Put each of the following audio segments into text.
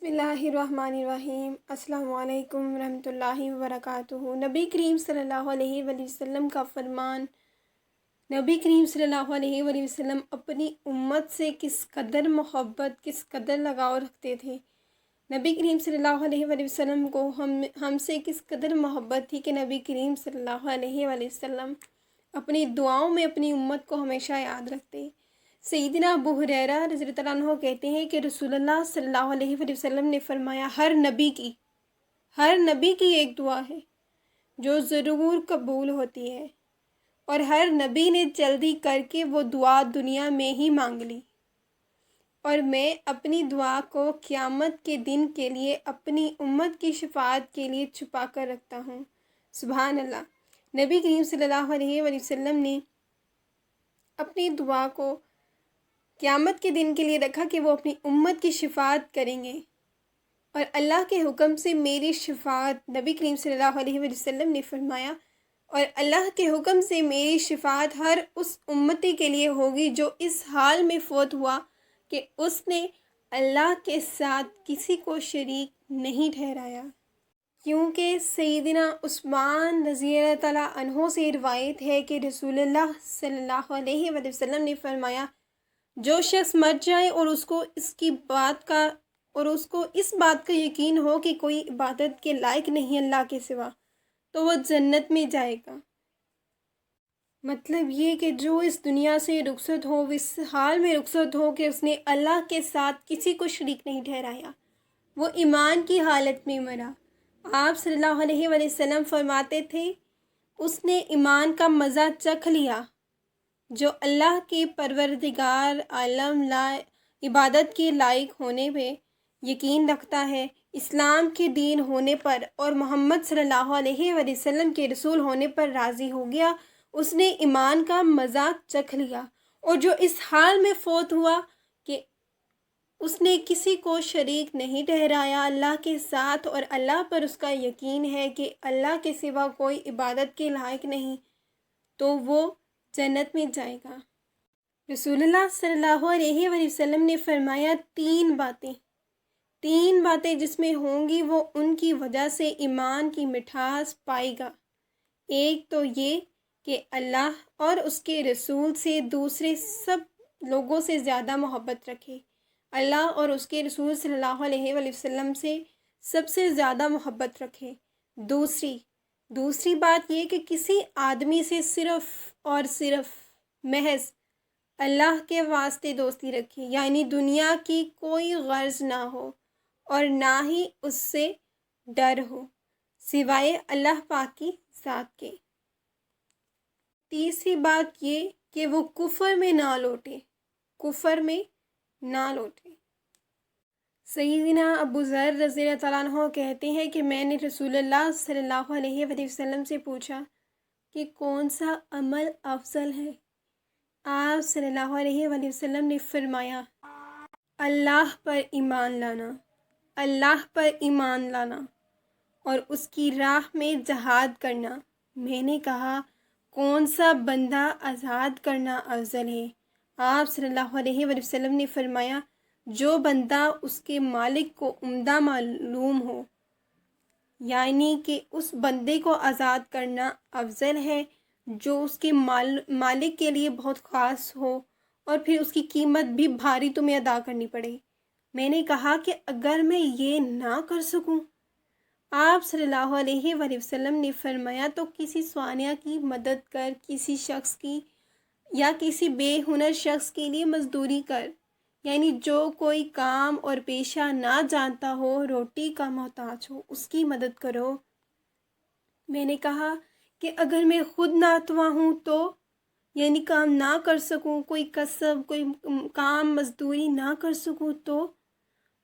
بسم اللہ الرحمن الرحیم۔ السلام علیکم ورحمۃ اللہ وبرکاتہ۔ نبی کریم صلی اللہ علیہ وآلہ وسلم کا فرمان، نبی کریم صلی اللہ علیہ وآلہ وسلم اپنی امت سے کس قدر محبت، کس قدر لگاؤ رکھتے تھے۔ نبی کریم صلی اللہ علیہ وآلہ وسلم کو ہم سے کس قدر محبت تھی کہ نبی کریم صلی اللہ علیہ وآلہ وسلم اپنی دعاؤں میں اپنی امت کو ہمیشہ یاد رکھتے۔ سیدنا ابو ہریرہ رضی اللہ عنہ کہتے ہیں کہ رسول اللہ صلی اللہ علیہ وآلہ وسلم نے فرمایا، ہر نبی کی ایک دعا ہے جو ضرور قبول ہوتی ہے، اور ہر نبی نے جلدی کر کے وہ دعا دنیا میں ہی مانگ لی، اور میں اپنی دعا کو قیامت کے دن کے لیے اپنی امت کی شفاعت کے لیے چھپا کر رکھتا ہوں۔ سبحان اللہ۔ نبی کریم صلی اللہ علیہ وآلہ وسلم نے اپنی دعا کو قیامت کے دن کے لیے رکھا کہ وہ اپنی امت کی شفاعت کریں گے، اور اللہ کے حکم سے میری شفاعت، نبی کریم صلی اللہ علیہ وآلہ وسلم نے فرمایا، اور اللہ کے حکم سے میری شفاعت ہر اس امتی کے لیے ہوگی جو اس حال میں فوت ہوا کہ اس نے اللہ کے ساتھ کسی کو شریک نہیں ٹھہرایا۔ کیونکہ سیدنا عثمان رضی اللہ تعالیٰ عنہ سے روایت ہے کہ رسول اللہ صلی اللہ علیہ وآلہ وسلم نے فرمایا، جو شخص مر جائے اور اس کو اس بات کا یقین ہو کہ کوئی عبادت کے لائق نہیں اللہ کے سوا، تو وہ جنت میں جائے گا۔ مطلب یہ کہ جو اس دنیا سے رخصت ہو، اس حال میں رخصت ہو کہ اس نے اللہ کے ساتھ کسی کو شریک نہیں ٹھہرایا، وہ ایمان کی حالت میں مرا۔ آپ صلی اللہ علیہ وآلہ وسلم فرماتے تھے، اس نے ایمان کا مزہ چکھ لیا جو اللہ کے پروردگار عالم عبادت کے لائق ہونے پہ یقین رکھتا ہے، اسلام کے دین ہونے پر اور محمد صلی اللہ علیہ وآلہ وسلم کے رسول ہونے پر راضی ہو گیا، اس نے ایمان کا مزہ چکھ لیا۔ اور جو اس حال میں فوت ہوا کہ اس نے کسی کو شریک نہیں ٹھہرایا اللہ کے ساتھ، اور اللہ پر اس کا یقین ہے کہ اللہ کے سوا کوئی عبادت کے لائق نہیں، تو وہ جنت میں جائے گا۔ رسول اللہ صلی اللہ علیہ وآلہ وسلم نے فرمایا، تین باتیں جس میں ہوں گی وہ ان کی وجہ سے ایمان کی مٹھاس پائے گا۔ ایک تو یہ کہ اللہ اور اس کے رسول سے دوسرے سب لوگوں سے زیادہ محبت رکھے، اللہ اور اس کے رسول صلی اللہ علیہ وآلہ وسلم سے سب سے زیادہ محبت رکھے۔ دوسری بات یہ کہ کسی آدمی سے صرف اور صرف محض اللہ کے واسطے دوستی رکھے، یعنی دنیا کی کوئی غرض نہ ہو اور نہ ہی اس سے ڈر ہو سوائے اللہ پاک کی ذات کے۔ تیسری بات یہ کہ وہ کفر میں نہ لوٹے۔ سیدنا ابو ذر رضی اللہ تعالیٰ عنہ کہتے ہیں کہ میں نے رسول اللہ صلی اللہ علیہ وآلہ وسلم سے پوچھا کہ کون سا عمل افضل ہے؟ آپ صلی اللہ علیہ وآلہ وسلم نے فرمایا، اللہ پر ایمان لانا اور اس کی راہ میں جہاد کرنا۔ میں نے کہا، کون سا بندہ آزاد کرنا افضل ہے؟ آپ صلی اللہ علیہ وآلہ وسلم نے فرمایا، جو بندہ اس کے مالک کو عمدہ معلوم ہو، یعنی کہ اس بندے کو آزاد کرنا افضل ہے جو اس کے مالک کے لیے بہت خاص ہو، اور پھر اس کی قیمت بھی بھاری تمہیں ادا کرنی پڑے۔ میں نے کہا کہ اگر میں یہ نہ کر سکوں؟ آپ صلی اللہ علیہ وآلہ وسلم نے فرمایا، تو کسی سوانح کی مدد کر، کسی شخص کی یا کسی بے ہنر شخص کے لیے مزدوری کر، یعنی جو کوئی کام اور پیشہ نہ جانتا ہو، روٹی کا محتاج ہو، اس کی مدد کرو۔ میں نے کہا کہ اگر میں خود ناتواں ہوں تو، یعنی کام نہ کر سکوں، کوئی کسب، کوئی کام مزدوری نہ کر سکوں تو؟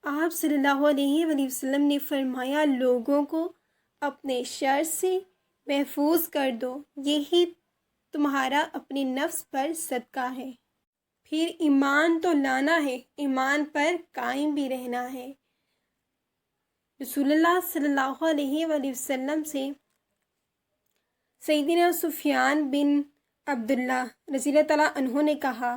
آپ صلی اللہ علیہ وآلہ وسلم نے فرمایا، لوگوں کو اپنے شر سے محفوظ کر دو، یہی تمہارا اپنے نفس پر صدقہ ہے۔ پھر ایمان تو لانا ہے، ایمان پر قائم بھی رہنا ہے۔ رسول اللہ صلی اللہ علیہ وآلہ وسلم سے سیدنا سفیان بن عبداللہ رضی اللہ تعالیٰ عنہ نے کہا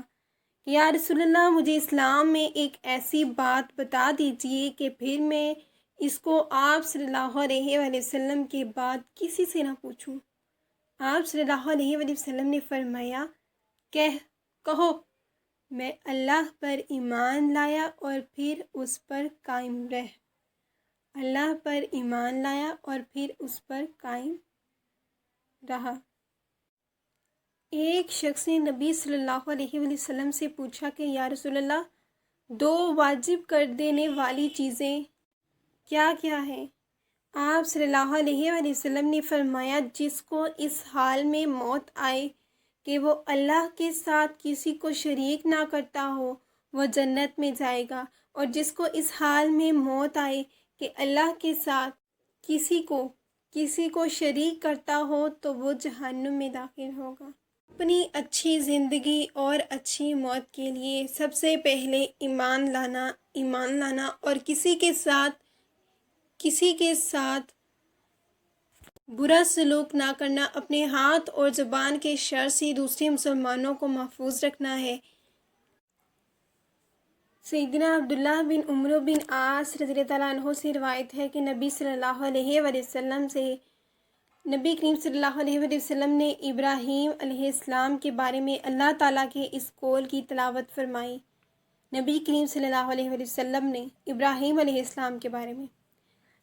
کہ یا رسول اللہ مجھے اسلام میں ایک ایسی بات بتا دیجئے کہ پھر میں اس کو آپ صلی اللہ علیہ وآلہ وسلم کے بعد کسی سے نہ پوچھوں۔ آپ صلی اللہ علیہ وآلہ وسلم نے فرمایا، کہو میں اللہ پر ایمان لایا اور پھر اس پر قائم اللہ پر ایمان لایا اور پھر اس پر قائم رہا۔ ایک شخص نے نبی صلی اللہ علیہ وآلہ وسلم سے پوچھا کہ یا رسول اللہ 2 واجب کر دینے والی چیزیں کیا کیا ہیں؟ آپ صلی اللہ علیہ وآلہ وسلم نے فرمایا، جس کو اس حال میں موت آئے کہ وہ اللہ کے ساتھ کسی کو شریک نہ کرتا ہو وہ جنت میں جائے گا، اور جس کو اس حال میں موت آئے کہ اللہ کے ساتھ کسی کو شریک کرتا ہو تو وہ جہنم میں داخل ہوگا۔ اپنی اچھی زندگی اور اچھی موت کے لیے سب سے پہلے ایمان لانا اور کسی کے ساتھ برا سلوک نہ کرنا، اپنے ہاتھ اور زبان کے شر سے دوسرے مسلمانوں کو محفوظ رکھنا ہے۔ سیدنا عبداللہ بن عمرو بن عاص رضی اللہ عنہ سے روایت ہے کہ نبی کریم صلی اللہ علیہ وآلہ وسلم نے ابراہیم علیہ السلام کے بارے میں اللہ تعالیٰ کے اس قول کی تلاوت فرمائی۔ نبی کریم صلی اللہ علیہ وآلہ وسلم نے ابراہیم علیہ السلام کے بارے میں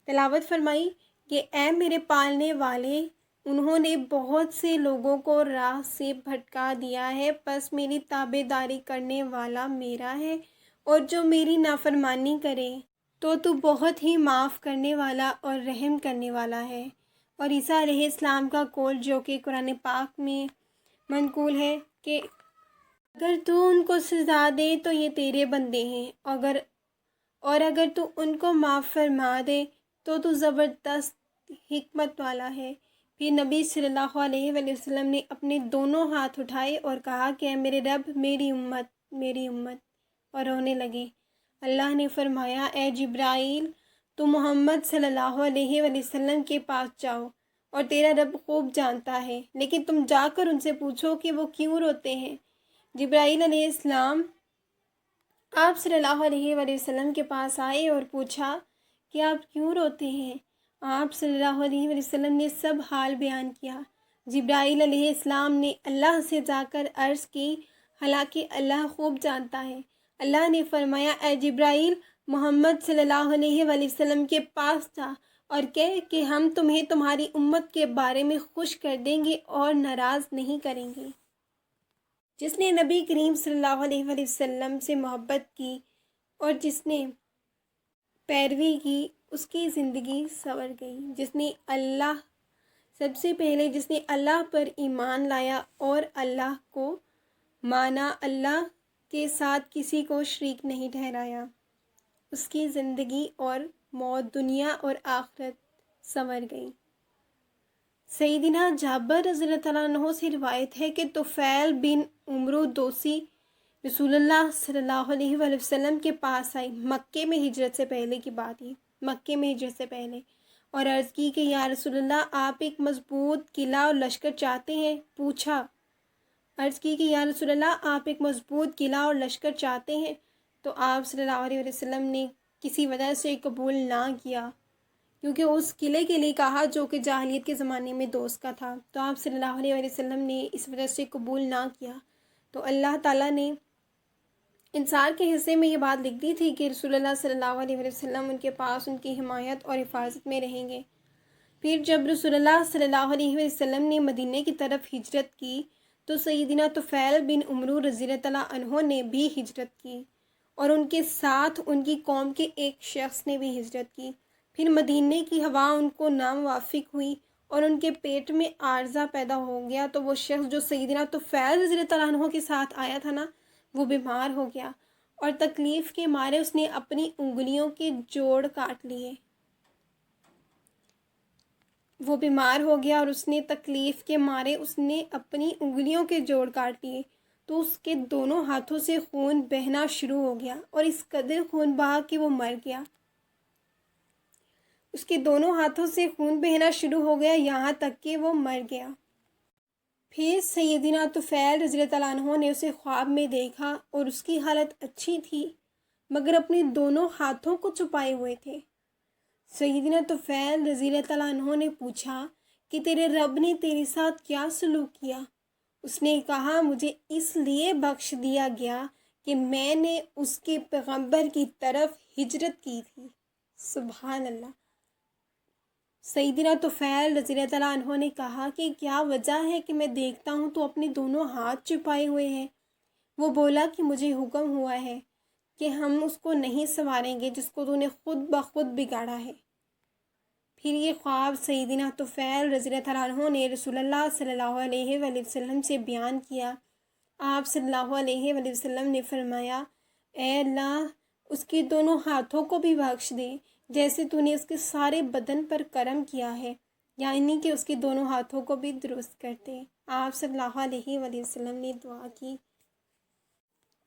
تلاوت فرمائی کہ اے میرے پالنے والے، انہوں نے بہت سے لوگوں کو راہ سے بھٹکا دیا ہے، پس میری تابع داری کرنے والا میرا ہے، اور جو میری نافرمانی کرے تو بہت ہی معاف کرنے والا اور رحم کرنے والا ہے۔ اور عیسیٰ علیہ السلام کا قول جو کہ قرآن پاک میں منقول ہے کہ اگر تو ان کو سزا دے تو یہ تیرے بندے ہیں، اور اگر تو ان کو معاف فرما دے تو زبردست حکمت والا ہے۔ پھر نبی صلی اللہ علیہ وآلہ وسلم نے اپنے دونوں ہاتھ اٹھائے اور کہا کہ اے میرے رب، میری امت، اور رونے لگے۔ اللہ نے فرمایا، اے جبرائیل، تم محمد صلی اللہ علیہ وآلہ وسلم کے پاس جاؤ، اور تیرا رب خوب جانتا ہے، لیکن تم جا کر ان سے پوچھو کہ وہ کیوں روتے ہیں۔ جبرائیل علیہ السلام آپ صلی اللہ علیہ وآلہ وسلم کے پاس آئے اور پوچھا کہ آپ کیوں روتے ہیں؟ آپ صلی اللہ علیہ وآلہ وسلم نے سب حال بیان کیا۔ جبرائیل علیہ السلام نے اللہ سے جا کر عرض کی، حالانکہ اللہ خوب جانتا ہے۔ اللہ نے فرمایا، اے جبرائیل، محمد صلی اللہ علیہ وآلہ وسلم کے پاس جا اور کہہ کہ ہم تمہیں تمہاری امت کے بارے میں خوش کر دیں گے اور ناراض نہیں کریں گے۔ جس نے نبی کریم صلی اللہ علیہ وآلہ وسلم سے محبت کی اور جس نے پیروی کی، اس کی زندگی سنور گئی۔ جس نے اللہ پر ایمان لایا اور اللہ کو مانا، اللہ کے ساتھ کسی کو شریک نہیں ٹھہرایا، اس کی زندگی اور موت دنیا اور آخرت سنور گئی۔ سیدنا جابر رضی اللہ عنہ سے روایت ہے کہ طفیل بن عمرو دوسی رسول اللہ صلی اللہ علیہ وآلہ وسلم کے پاس آئی، مکے میں ہجرت سے پہلے کی بات ہے، اور عرض کی کہ یا رسول اللہ، آپ ایک مضبوط قلعہ اور لشکر چاہتے ہیں؟ تو آپ صلی اللہ علیہ وسلم نے کسی وجہ سے قبول نہ کیا، کیونکہ اس قلعے کے لیے کہا جو کہ جاہلیت کے زمانے میں دوست کا تھا، تو آپ صلی اللہ علیہ وسلم نے اس وجہ سے قبول نہ کیا۔ تو اللہ تعالیٰ نے انصار کے حصے میں یہ بات لکھ دی تھی کہ رسول اللہ صلی اللہ علیہ وسلم ان کے پاس ان کی حمایت اور حفاظت میں رہیں گے۔ پھر جب رسول اللہ صلی اللہ علیہ وسلم نے مدینہ کی طرف ہجرت کی تو سیدنا طفیل بن عمرو رضی اللہ عنہ نے بھی ہجرت کی، اور ان کے ساتھ ان کی قوم کے ایک شخص نے بھی ہجرت کی۔ پھر مدینہ کی ہوا ان کو ناموافق ہوئی اور ان کے پیٹ میں عارضہ پیدا ہو گیا، تو وہ شخص جو سیدنا طفیل رضی اللہ عنہ کے ساتھ آیا تھا نا، وہ بیمار ہو گیا، اور تکلیف کے مارے اس نے اپنی انگلیوں کے جوڑ کاٹ لیے۔ وہ بیمار ہو گیا اور اس نے تکلیف کے مارے اپنی انگلیوں کے جوڑ کاٹ لیے، تو اس کے دونوں ہاتھوں سے خون بہنا شروع ہو گیا، اور اس قدر خون بہا کہ وہ مر گیا۔ اس کے دونوں ہاتھوں سے خون بہنا شروع ہو گیا یہاں تک کہ وہ مر گیا۔ پھر سیدنا طفیل رضی اللہ تعالیٰ عنہ نے اسے خواب میں دیکھا اور اس کی حالت اچھی تھی مگر اپنے دونوں ہاتھوں کو چھپائے ہوئے تھے۔ سیدنا طفیل رضی اللہ تعالیٰ عنہ نے پوچھا کہ تیرے رب نے تیرے ساتھ کیا سلوک کیا؟ اس نے کہا مجھے اس لیے بخش دیا گیا کہ میں نے اس کے پیغمبر کی طرف ہجرت کی تھی۔ سبحان اللہ۔ سیدنا طفیل رضی اللہ تعالیٰ عنہ نے کہا کہ کیا وجہ ہے کہ میں دیکھتا ہوں تو اپنے دونوں ہاتھ چھپائے ہوئے ہیں؟ وہ بولا کہ مجھے حکم ہوا ہے کہ ہم اس کو نہیں سنواریں گے جس کو تو نے خود بخود بگاڑا ہے۔ پھر یہ خواب سیدنا طفیل رضی اللہ تعالیٰ عنہ نے رسول اللہ صلی اللہ علیہ وآلہ وسلم سے بیان کیا۔ آپ صلی اللہ علیہ وآلہ وسلم نے فرمایا اے اللہ اس کے دونوں ہاتھوں کو بھی بخش دے جیسے تو نے اس کے سارے بدن پر کرم کیا ہے، یعنی کہ اس کے دونوں ہاتھوں کو بھی درست کرتے۔ آپ صلی اللہ علیہ وآلہ وسلم نے دعا کی۔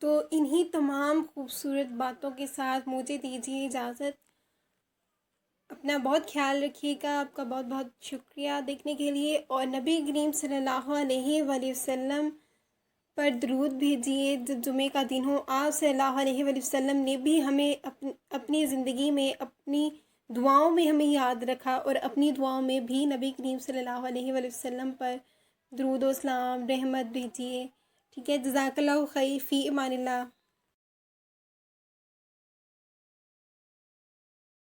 تو انہی تمام خوبصورت باتوں کے ساتھ مجھے دیجیے اجازت۔ اپنا بہت خیال رکھیے گا۔ آپ کا بہت بہت شکریہ دیکھنے کے لیے، اور نبی کریم صلی اللہ علیہ وآلہ وسلم پر درود بھیجیے جب جمعہ کا دن ہو۔ آپ صلی اللہ علیہ وآلہ وسلم نے بھی ہمیں اپنی زندگی میں اپنی دعاؤں میں ہمیں یاد رکھا، اور اپنی دعاؤں میں بھی نبی کریم صلی اللہ علیہ وآلہ وسلم پر درود و سلام رحمت بھیجیے۔ ٹھیک ہے، جزاک اللہ خیر، فی امان اللہ۔